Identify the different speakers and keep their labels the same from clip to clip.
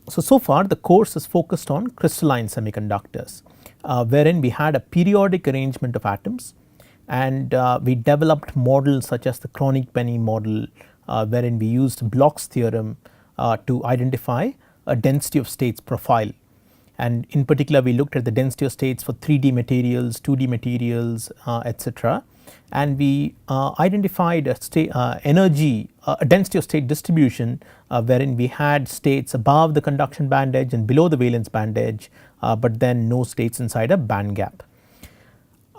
Speaker 1: So far the course is focused on crystalline semiconductors, wherein we had a periodic arrangement of atoms, and we developed models such as the Kronig-Penney model, wherein we used Bloch's theorem to identify a density of states profile. And in particular we looked at the density of states for 3D materials, 2D materials, etc. And we identified a energy, a density of state distribution, wherein we had states above the conduction band edge and below the valence band edge, but then no states inside a band gap.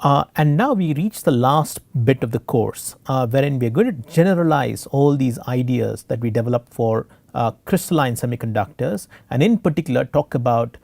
Speaker 1: And now we reach the last bit of the course, wherein we are going to generalize all these ideas that we developed for crystalline semiconductors, and in particular talk about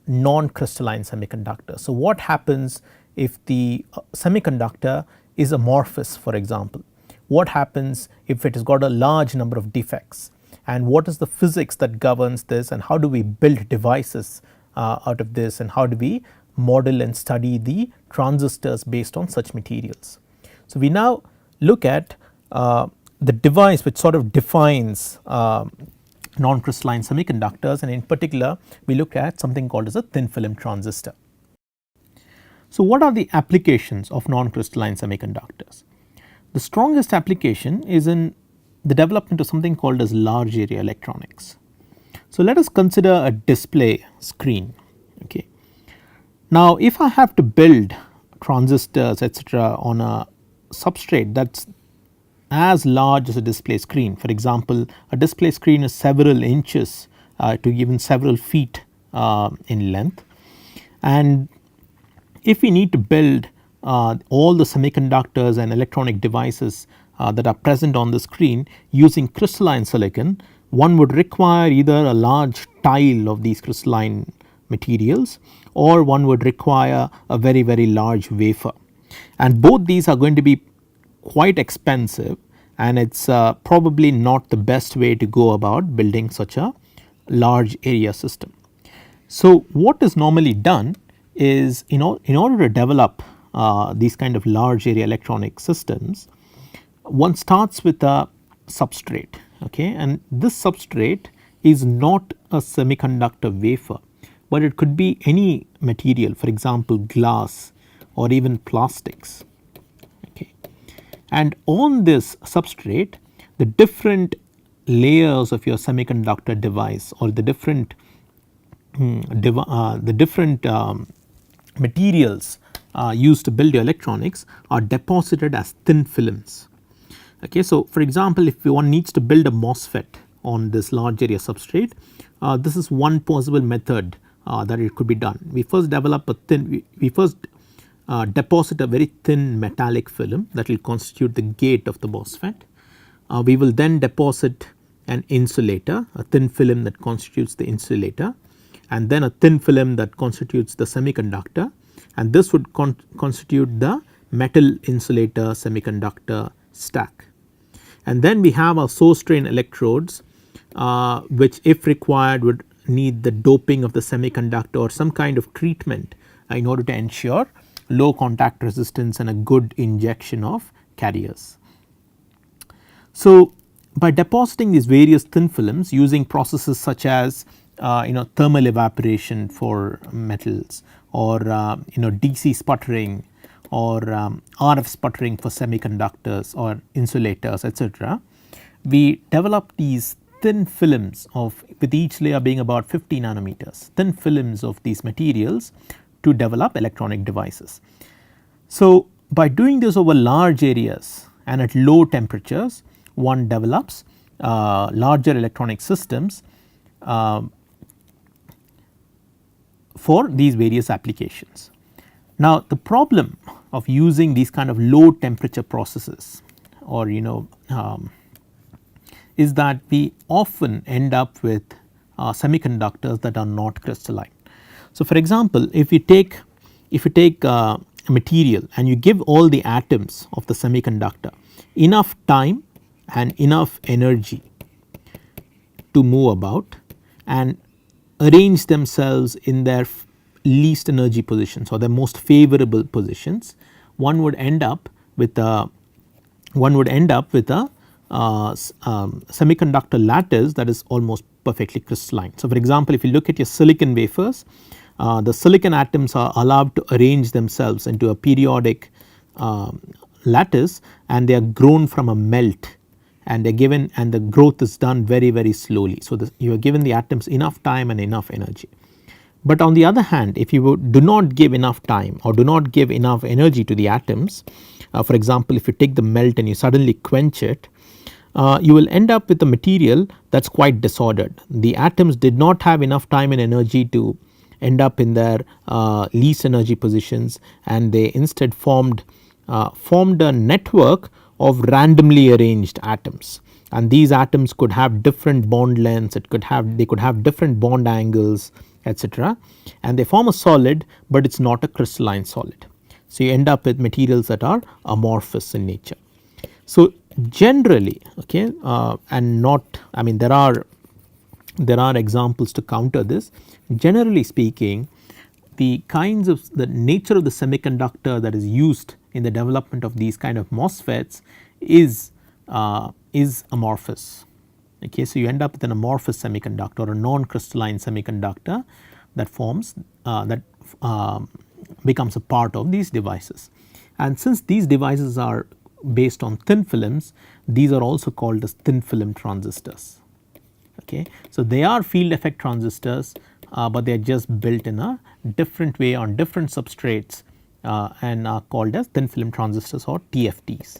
Speaker 1: non-crystalline semiconductors. So what happens if the semiconductor is amorphous, for example? What happens if it has got a large number of defects, and what is the physics that governs this, and how do we build devices out of this, and how do we model and study the transistors based on such materials. So we now look at the device which sort of defines non-crystalline semiconductors, and in particular we look at something called as a thin film transistor. So what are the applications of non-crystalline semiconductors? The strongest application is in the development of something called as large area electronics. So let us consider a display screen. Okay. Now if I have to build transistors etc. on a substrate that is as large as a display screen, for example a display screen is several inches to even several feet in length, and if we need to build all the semiconductors and electronic devices that are present on the screen using crystalline silicon, one would require either a large tile of these crystalline materials, or one would require a very large wafer, and both these are going to be quite expensive, and it is probably not the best way to go about building such a large area system. So what is normally done is, in order to develop these kind of large area electronic systems, one starts with a substrate, okay, and this substrate is not a semiconductor wafer, but it could be any material, for example glass or even plastics. And on this substrate the different layers of your semiconductor device, or the different materials used to build your electronics are deposited as thin films. Okay, so for example if one needs to build a MOSFET on this large area substrate, this is one possible method that it could be done. We first develop a thin, we first deposit a very thin metallic film that will constitute the gate of the MOSFET. We will then deposit an insulator, a thin film that constitutes the insulator, and then a thin film that constitutes the semiconductor, and this would constitute the metal insulator semiconductor stack. And then we have our source drain electrodes, which if required would need the doping of the semiconductor or some kind of treatment in order to ensure low contact resistance and a good injection of carriers. So by depositing these various thin films using processes such as thermal evaporation for metals, or DC sputtering, or RF sputtering for semiconductors or insulators etc., we develop these thin films of, with each layer being about 50 nanometers, thin films of these materials to develop electronic devices. So by doing this over large areas and at low temperatures, one develops larger electronic systems for these various applications. Now the problem of using these kind of low temperature processes, or is that we often end up with semiconductors that are not crystalline. So for example if you take a material and you give all the atoms of the semiconductor enough time and enough energy to move about and arrange themselves in their least energy positions or their most favorable positions, one would end up with a semiconductor lattice that is almost perfectly crystalline. So, for example, if you look at your silicon wafers, the silicon atoms are allowed to arrange themselves into a periodic lattice, and they are grown from a melt, and they are given, and the growth is done very slowly. So, you are given the atoms enough time and enough energy. But on the other hand, if you do not give enough time or do not give enough energy to the atoms, for example, if you take the melt and you suddenly quench it, you will end up with a material that is quite disordered. The atoms did not have enough time and energy to end up in their least energy positions, and they instead formed a network of randomly arranged atoms, and these atoms could have different bond lengths, they could have different bond angles, etc., and they form a solid, but it is not a crystalline solid. So, you end up with materials that are amorphous in nature. So, generally, okay, and not, I mean, there are examples to counter this. Generally speaking, the nature of the semiconductor that is used in the development of these kind of MOSFETs is amorphous. Okay, so, you end up with an amorphous semiconductor or a non-crystalline semiconductor that forms becomes a part of these devices. And since these devices are based on thin films, these are also called as thin film transistors. Okay. So, they are field effect transistors, but they are just built in a different way on different substrates and are called as thin film transistors or TFTs.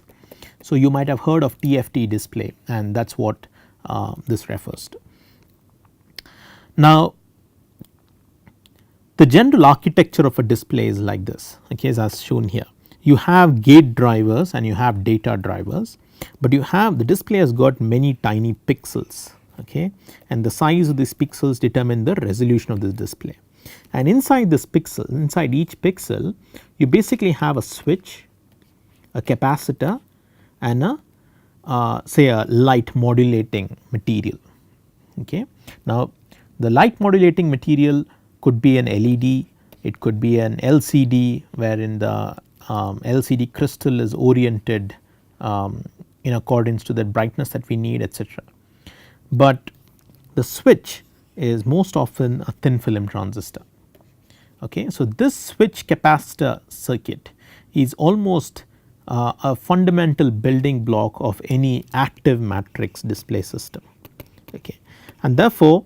Speaker 1: So, you might have heard of TFT display, and that is what this refers to. Now, the general architecture of a display is like this, okay, as shown here. You have gate drivers and you have data drivers, but you have the display has got many tiny pixels, okay, and the size of these pixels determine the resolution of this display. And inside this pixel, inside each pixel, you basically have a switch, a capacitor, and a say a light modulating material. Okay. Now, the light modulating material could be an LED, it could be an LCD, wherein the LCD crystal is oriented in accordance to the brightness that we need, etc. But the switch is most often a thin film transistor. Okay. So, this switch capacitor circuit is almost a fundamental building block of any active matrix display system. Okay. And therefore,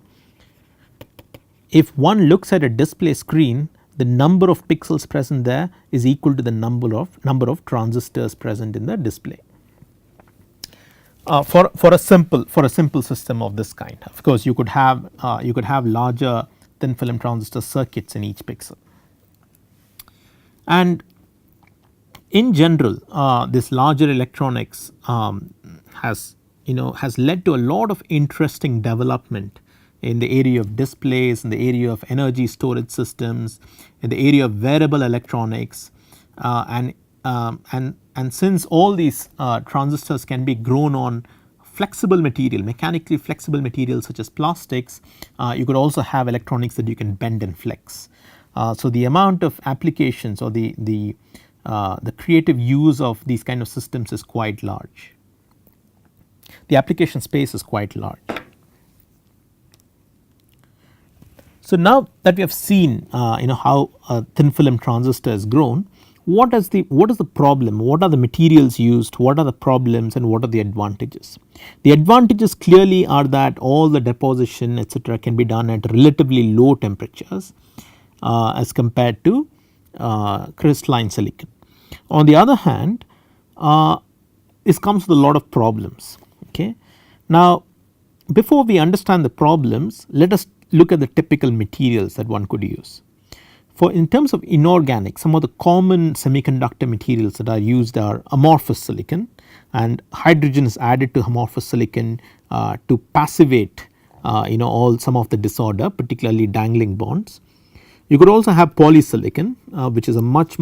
Speaker 1: if one looks at a display screen, the number of pixels present there is equal to the number of transistors present in the display. For a simple system of this kind, of course, you could have larger thin film transistor circuits in each pixel. And in general, this larger electronics has led to a lot of interesting development in the area of displays, in the area of energy storage systems, in the area of wearable electronics, and since all these transistors can be grown on flexible material, mechanically flexible materials such as plastics, you could also have electronics that you can bend and flex. So, the amount of applications or the creative use of these kind of systems is quite large. The application space is quite large. So, now that we have seen how a thin film transistor is grown, what is the problem, what are the materials used, what are the problems, and what are the advantages. The advantages clearly are that all the deposition, etc., can be done at relatively low temperatures as compared to crystalline silicon. On the other hand, this comes with a lot of problems. Okay. Now, before we understand the problems, let us look at the typical materials that one could use. For in terms of inorganic, some of the common semiconductor materials that are used are amorphous silicon, and hydrogen is added to amorphous silicon to passivate some of the disorder, particularly dangling bonds. You could also have polysilicon, which is a much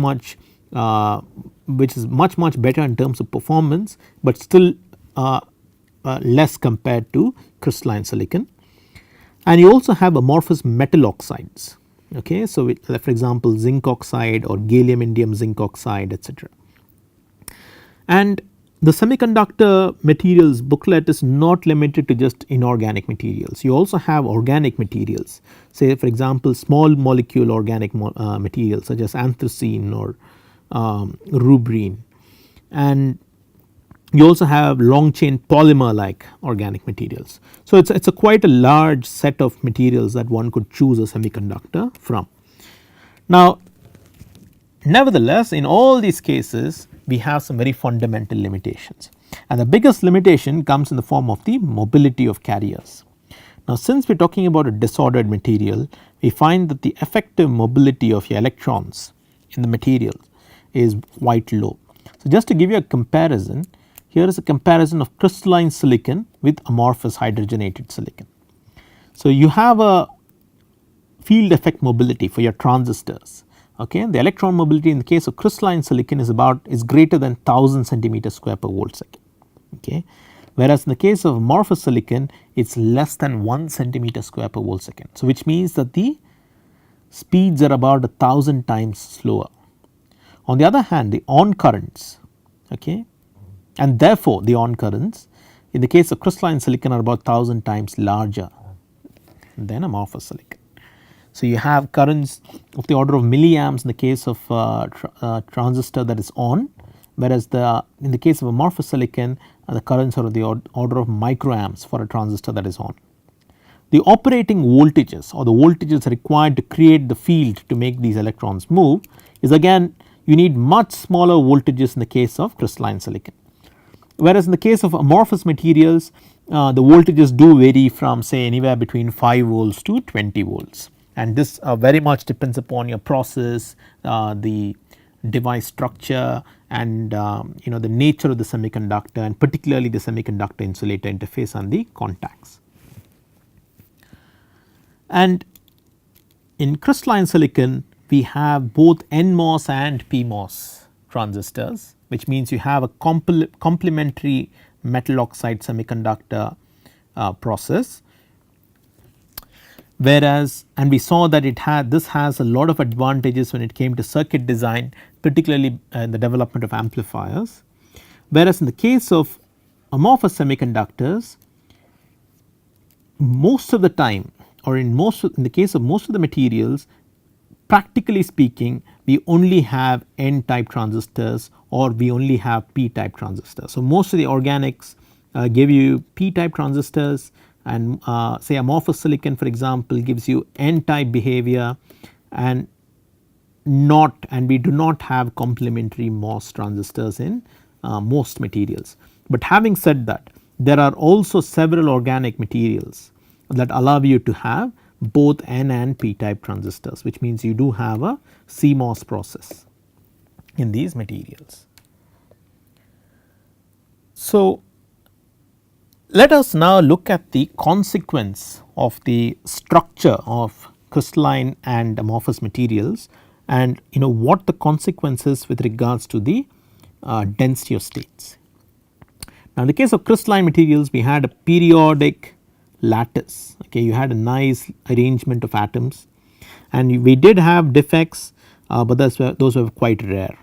Speaker 1: better in terms of performance, but still less compared to crystalline silicon. And you also have amorphous metal oxides. Okay. So, for example, zinc oxide or gallium indium zinc oxide, etc. And the semiconductor materials booklet is not limited to just inorganic materials. You also have organic materials, say for example small molecule organic materials such as anthracene or rubrene, and you also have long chain polymer like organic materials. So it is a quite a large set of materials that one could choose a semiconductor from. Now nevertheless, in all these cases we have some very fundamental limitations, and the biggest limitation comes in the form of the mobility of carriers. Now since we are talking about a disordered material, we find that the effective mobility of your electrons in the material is quite low. So just to give you a comparison, here is a comparison of crystalline silicon with amorphous hydrogenated silicon. So you have a field effect mobility for your transistors. Okay. The electron mobility in the case of crystalline silicon is greater than 1000 centimeter square per volt second. Okay. Whereas in the case of amorphous silicon it is less than 1 centimeter square per volt second. So which means that the speeds are about 1000 times slower. On the other hand, the on currents, okay, and therefore the on currents in the case of crystalline silicon are about 1000 times larger than amorphous silicon. So you have currents of the order of milliamps in the case of transistor that is on, whereas in the case of amorphous silicon the currents are of the order of microamps for a transistor that is on. The operating voltages or the voltages required to create the field to make these electrons move is again, you need much smaller voltages in the case of crystalline silicon. Whereas in the case of amorphous materials the voltages do vary from say anywhere between 5 volts to 20 volts, and this very much depends upon your process, the device structure, and the nature of the semiconductor, and particularly the semiconductor insulator interface and the contacts. And in crystalline silicon we have both NMOS and PMOS transistors, which means you have a complementary metal oxide semiconductor process, whereas and we saw that this has a lot of advantages when it came to circuit design, particularly in the development of amplifiers. Whereas in the case of amorphous semiconductors, most of the time, or in the case of most of the materials, practically speaking we only have N type transistors or we only have P type transistors. So most of the organics give you P type transistors, and say amorphous silicon for example gives you N type behavior, and we do not have complementary MOS transistors in most materials. But having said that, there are also several organic materials that allow you to have both N and P type transistors, which means you do have a CMOS process in these materials. So let us now look at the consequence of the structure of crystalline and amorphous materials, and what the consequences with regards to the density of states. Now in the case of crystalline materials we had a periodic lattice, okay, you had a nice arrangement of atoms, and we did have defects but those were quite rare,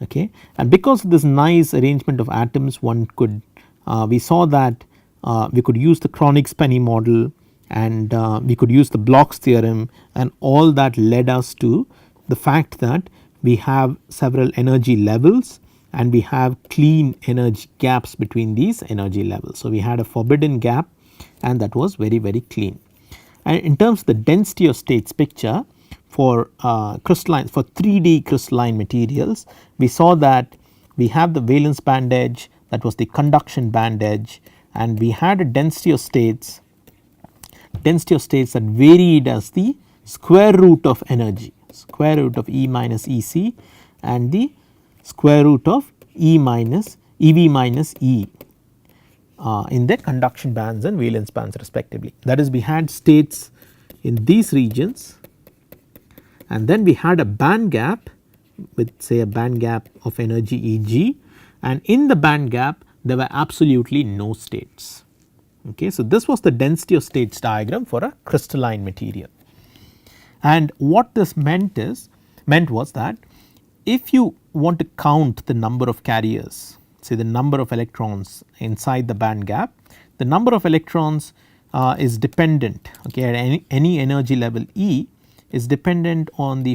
Speaker 1: okay. And because of this nice arrangement of atoms, we saw that we could use the Kronig-Spenny model, and we could use the Bloch's theorem, and all that led us to the fact that we have several energy levels and we have clean energy gaps between these energy levels. So we had a forbidden gap, and that was very clean. And in terms of the density of states picture for crystalline, for 3D crystalline materials, we saw that we have the valence band edge, that was the conduction band edge, and we had a density of states that varied as the square root of energy, square root of E minus EC and the square root of EV minus E in the conduction bands and valence bands respectively. That is, we had states in these regions, and then we had a band gap with say a band gap of energy Eg, and in the band gap there were absolutely no states. Okay, so this was the density of states diagram for a crystalline material, and what this meant was that if you want to count the number of carriers say the number of electrons inside the band gap, the number of electrons is dependent, okay, at any energy level E is dependent on the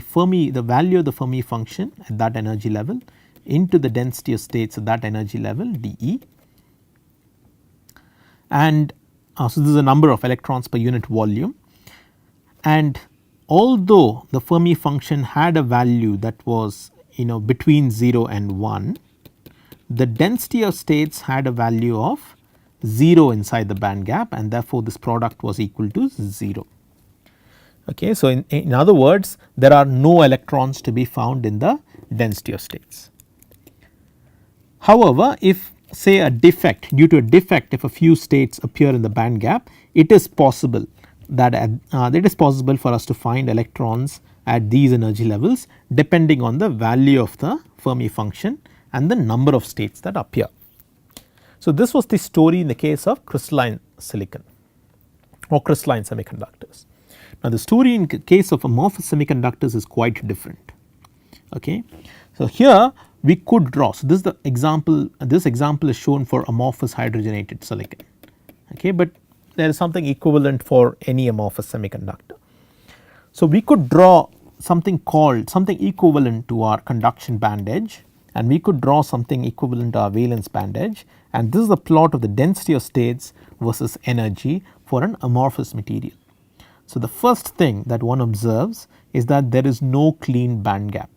Speaker 1: value of the Fermi function at that energy level into the density of states at that energy level dE, and so this is the number of electrons per unit volume. And although the Fermi function had a value that was between 0 and 1, the density of states had a value of 0 inside the band gap, and therefore this product was equal to 0. Okay. So, in other words, there are no electrons to be found in the density of states. However, if say due to a defect, if a few states appear in the band gap, it is possible that it is possible for us to find electrons at these energy levels depending on the value of the Fermi function and the number of states that appear. So, this was the story in the case of crystalline silicon or crystalline semiconductors. Now, the story in case of amorphous semiconductors is quite different. Okay. So, here we could draw. So, this is the example, this example is shown for amorphous hydrogenated silicon, okay, but there is something equivalent for any amorphous semiconductor. So, we could draw something equivalent to our conduction band edge, and we could draw something equivalent to our valence band edge, and this is the plot of the density of states versus energy for an amorphous material. So, the first thing that one observes is that there is no clean band gap.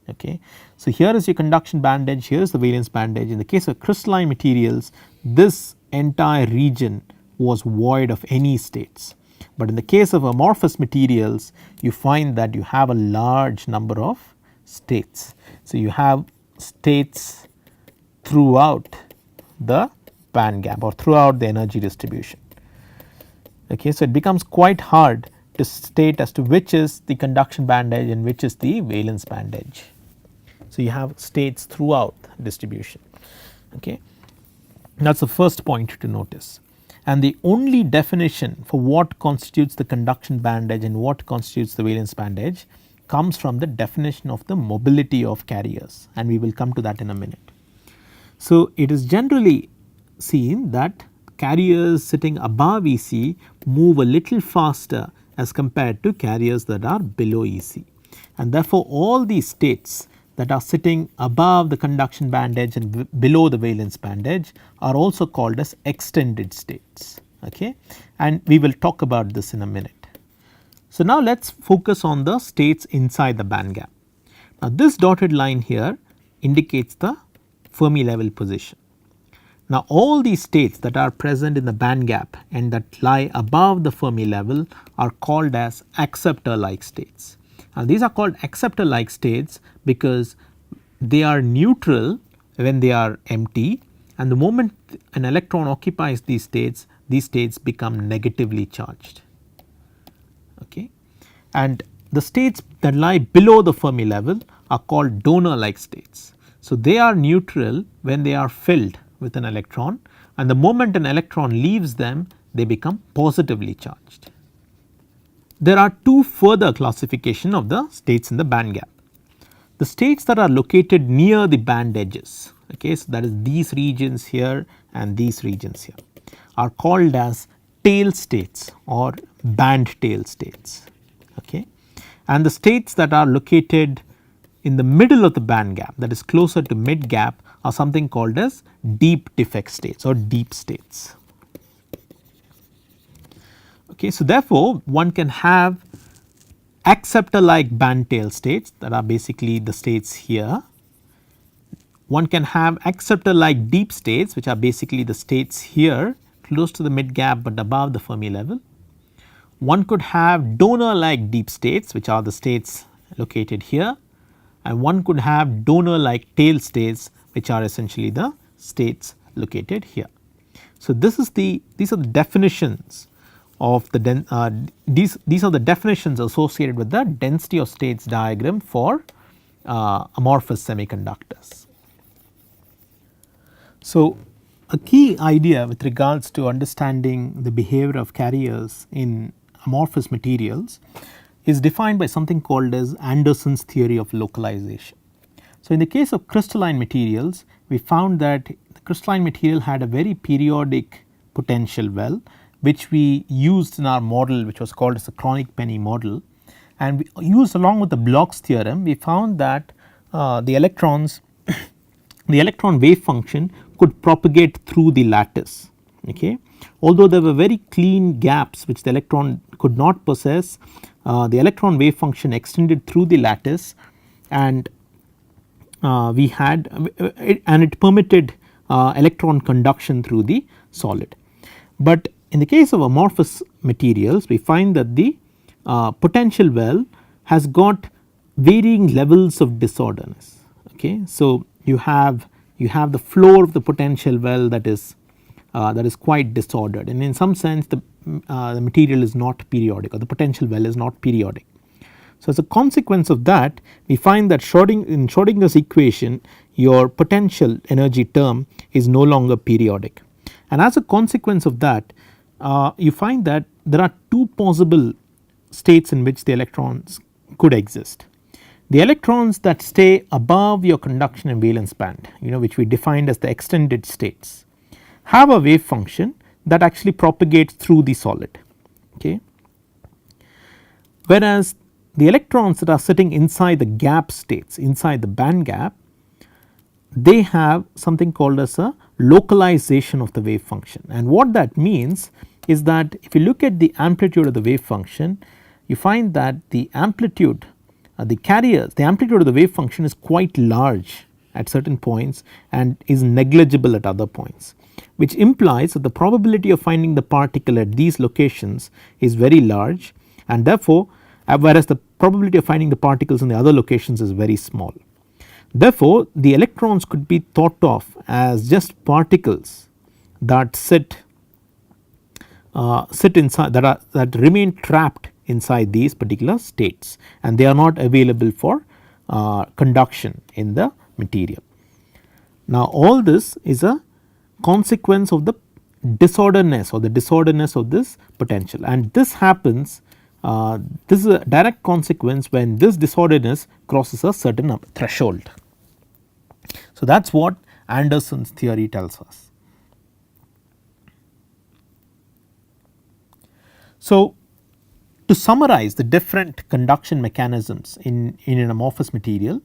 Speaker 1: Okay. So, here is your conduction band edge, here is the valence band edge. In the case of crystalline materials, this entire region was void of any states, but in the case of amorphous materials, you find that you have a large number of states. So, you have states throughout the band gap or throughout the energy distribution. Okay. So, it becomes quite hard to state as to which is the conduction band edge and which is the valence band edge. So, you have states throughout distribution. Okay. That is the first point to notice, and the only definition for what constitutes the conduction band edge and what constitutes the valence band edge comes from the definition of the mobility of carriers, and we will come to that in a minute. So, it is generally seen that carriers sitting above EC move a little faster as compared to carriers that are below EC, and therefore, all these states that are sitting above the conduction band edge and below the valence band edge are also called as extended states, okay, and we will talk about this in a minute. So, now let us focus on the states inside the band gap. Now, this dotted line here indicates the Fermi level position. Now, all these states that are present in the band gap and that lie above the Fermi level are called as acceptor like states. Now, these are called acceptor like states because they are neutral when they are empty, and the moment an electron occupies these states become negatively charged. Okay. And the states that lie below the Fermi level are called donor like states. So, they are neutral when they are filled with an electron, and the moment an electron leaves them they become positively charged. There are two further classification of the states in the band gap. The states that are located near the band edges, okay, so that is these regions here and these regions here, are called as tail states or band tail states, okay, and the states that are located in the middle of the band gap, that is closer to mid gap, are something called as deep defect states or deep states. Okay, so, therefore, one can have acceptor like band tail states that are basically the states here. One can have acceptor like deep states which are basically the states here close to the mid gap, but above the Fermi level. One could have donor like deep states which are the states located here, and one could have donor like tail states which are essentially the states located here. So, these are the definitions of the these are the definitions associated with the density of states diagram for amorphous semiconductors. So, a key idea with regards to understanding the behavior of carriers in amorphous materials is defined by something called as Anderson's theory of localization. So, in the case of crystalline materials, we found that the crystalline material had a very periodic potential well, which we used in our model, which was called as the chronic penny model, and we used along with the Bloch's theorem. We found that the electrons the electron wave function could propagate through the lattice. Okay. Although there were very clean gaps which the electron could not possess, the electron wave function extended through the lattice, and we had and it permitted electron conduction through the solid. But in the case of amorphous materials, we find that the potential well has got varying levels of disorderness. Okay. So, you have the floor of the potential well that is quite disordered, and in some sense the material is not periodic, or the potential well is not periodic. So, as a consequence of that, we find that in Schrodinger's equation, your potential energy term is no longer periodic, and as a consequence of that, you find that there are two possible states in which the electrons could exist. The electrons that stay above your conduction and valence band, which we defined as the extended states, have a wave function that actually propagates through the solid. Okay. Whereas the electrons that are sitting inside the gap states, inside the band gap, they have something called as a localization of the wave function, and what that means is that if you look at the amplitude of the wave function, you find that the amplitude the amplitude of the wave function is quite large at certain points and is negligible at other points, which implies that the probability of finding the particle at these locations is very large, and therefore, whereas the probability of finding the particles in the other locations is very small. Therefore, the electrons could be thought of as just particles that sit inside, that remain trapped inside these particular states, and they are not available for conduction in the material. Now, all this is a consequence of the disorderness of this potential, and this happens this is a direct consequence when this disorderness crosses a certain threshold. So, that is what Anderson's theory tells us. So, to summarize the different conduction mechanisms in an amorphous material,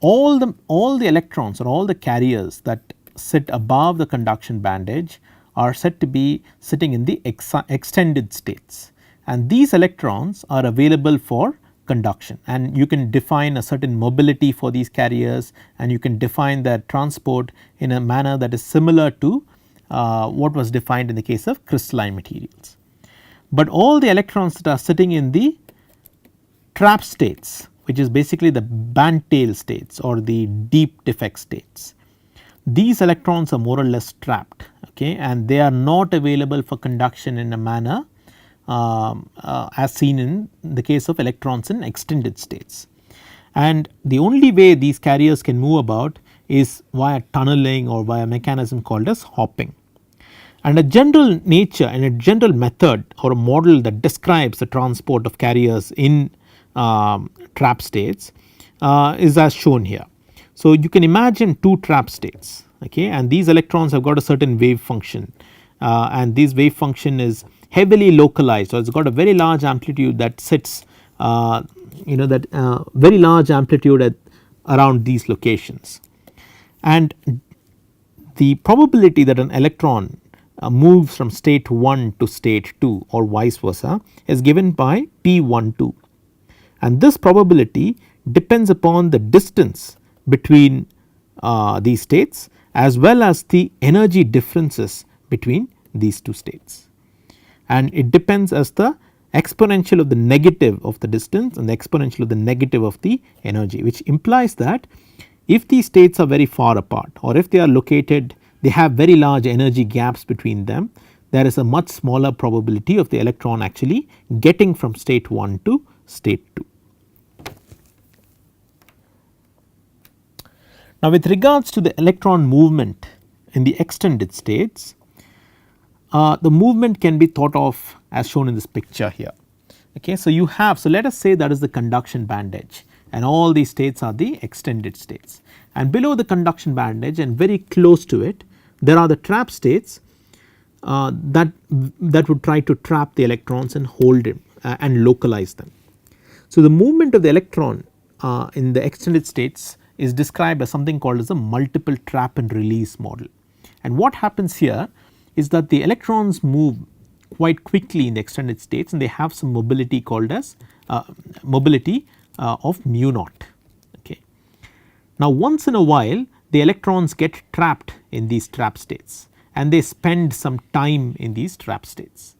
Speaker 1: all the electrons or all the carriers that sit above the conduction bandage are said to be sitting in the extended states, and these electrons are available for conduction, and you can define a certain mobility for these carriers, and you can define their transport in a manner that is similar to what was defined in the case of crystalline materials. But all the electrons that are sitting in the trap states, which is basically the band tail states or the deep defect states, these electrons are more or less trapped, okay, and they are not available for conduction in a manner as seen in the case of electrons in extended states. And the only way these carriers can move about is via tunneling or via a mechanism called as hopping. And a general nature and a general method or a model that describes the transport of carriers in trap states is as shown here. So, you can imagine two trap states, okay, and these electrons have got a certain wave function, and this wave function is heavily localized, so it has got a very large amplitude that sits very large amplitude at around these locations, and the probability that an electron moves from state 1 to state 2 or vice versa is given by P12, and this probability depends upon the distance between these states as well as the energy differences between these two states, and it depends as the exponential of the negative of the distance and the exponential of the negative of the energy, which implies that if these states are very far apart or if they are located, they have very large energy gaps between them, there is a much smaller probability of the electron actually getting from state 1 to state 2. Now, with regards to the electron movement in the extended states, the movement can be thought of as shown in this picture here. Okay, so, you have, so let us say that is the conduction band edge, and all these states are the extended states. And below the conduction band edge and very close to it, there are the trap states that would try to trap the electrons and hold it and localize them. So, the movement of the electron in the extended states is described as something called as a multiple trap and release model. And what happens here is that the electrons move quite quickly in the extended states, and they have some mobility called as mobility of mu naught. Okay. Now, once in a while the electrons get trapped in these trap states, and they spend some time in these trap states.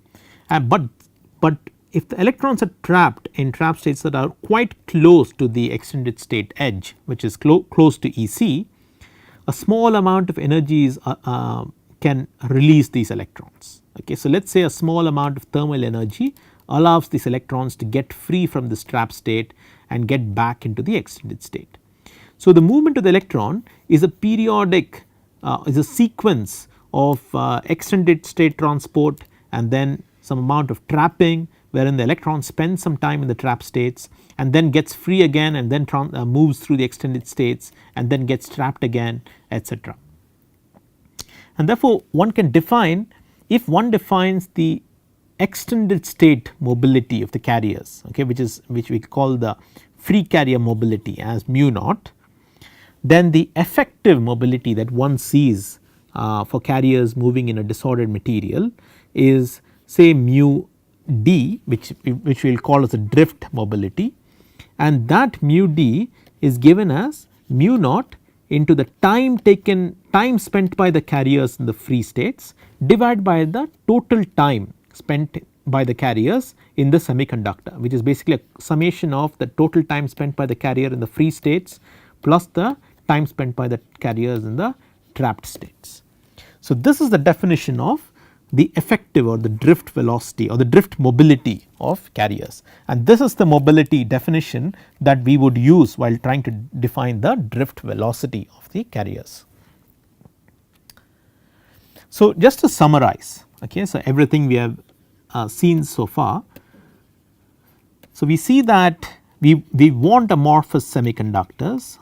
Speaker 1: But if the electrons are trapped in trap states that are quite close to the extended state edge, which is close to EC, a small amount of energy is can release these electrons. Okay. So, let us say a small amount of thermal energy allows these electrons to get free from this trap state and get back into the extended state. So, the movement of the electron is a periodic is a sequence of extended state transport and then some amount of trapping, wherein the electron spends some time in the trap states and then gets free again and then moves through the extended states and then gets trapped again, etc. And therefore, one can define, if one defines the extended state mobility of the carriers, okay, which we call the free carrier mobility as mu naught, then the effective mobility that one sees for carriers moving in a disordered material is say mu d, which we will call as a drift mobility, and that mu d is given as mu naught into the time spent by the carriers in the free states divided by the total time spent by the carriers in the semiconductor, which is basically a summation of the total time spent by the carrier in the free states plus the time spent by the carriers in the trapped states. So, this is the definition of the effective or the drift velocity or the drift mobility of carriers, and this is the mobility definition that we would use while trying to define the drift velocity of the carriers. So, just to summarize, okay, so everything we have seen so far. So, we see that we want amorphous semiconductors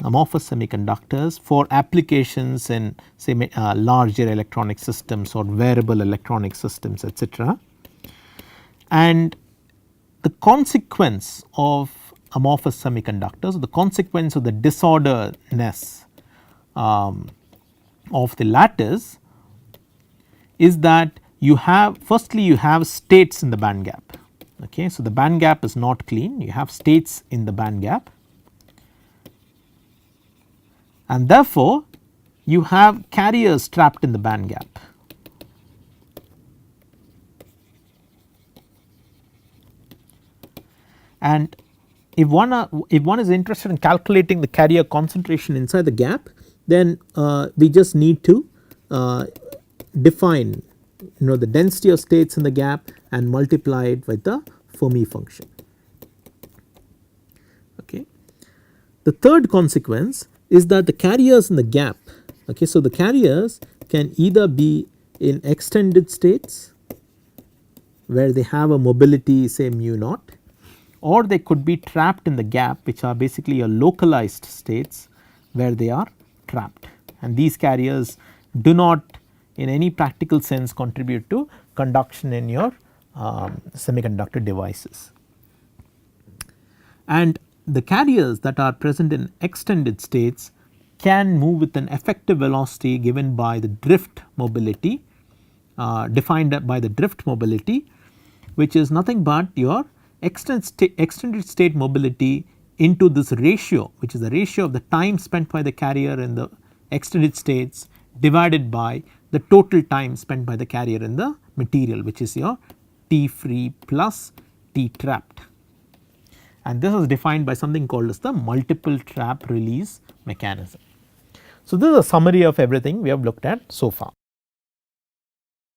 Speaker 1: for applications in say larger electronic systems or wearable electronic systems, etc. And the consequence of amorphous semiconductors, the consequence of the disorderness of the lattice is that you have, firstly you have states in the band gap. Okay. So, the band gap is not clean, you have states in the band gap, and therefore, you have carriers trapped in the band gap. And if one is interested in calculating the carrier concentration inside the gap, then we just need to define the density of states in the gap and multiply it with the Fermi function. Okay. The third consequence is that the carriers in the gap, okay, so the carriers can either be in extended states where they have a mobility say mu naught, or they could be trapped in the gap, which are basically a localized states where they are trapped, and these carriers do not in any practical sense contribute to conduction in your semiconductor devices. And the carriers that are present in extended states can move with an effective velocity given by the drift mobility, defined by the drift mobility, which is nothing but your extended state mobility into this ratio, which is the ratio of the time spent by the carrier in the extended states divided by the total time spent by the carrier in the material, which is your T free plus T trapped, and this is defined by something called as the multiple trap release mechanism. So, this is a summary of everything we have looked at so far.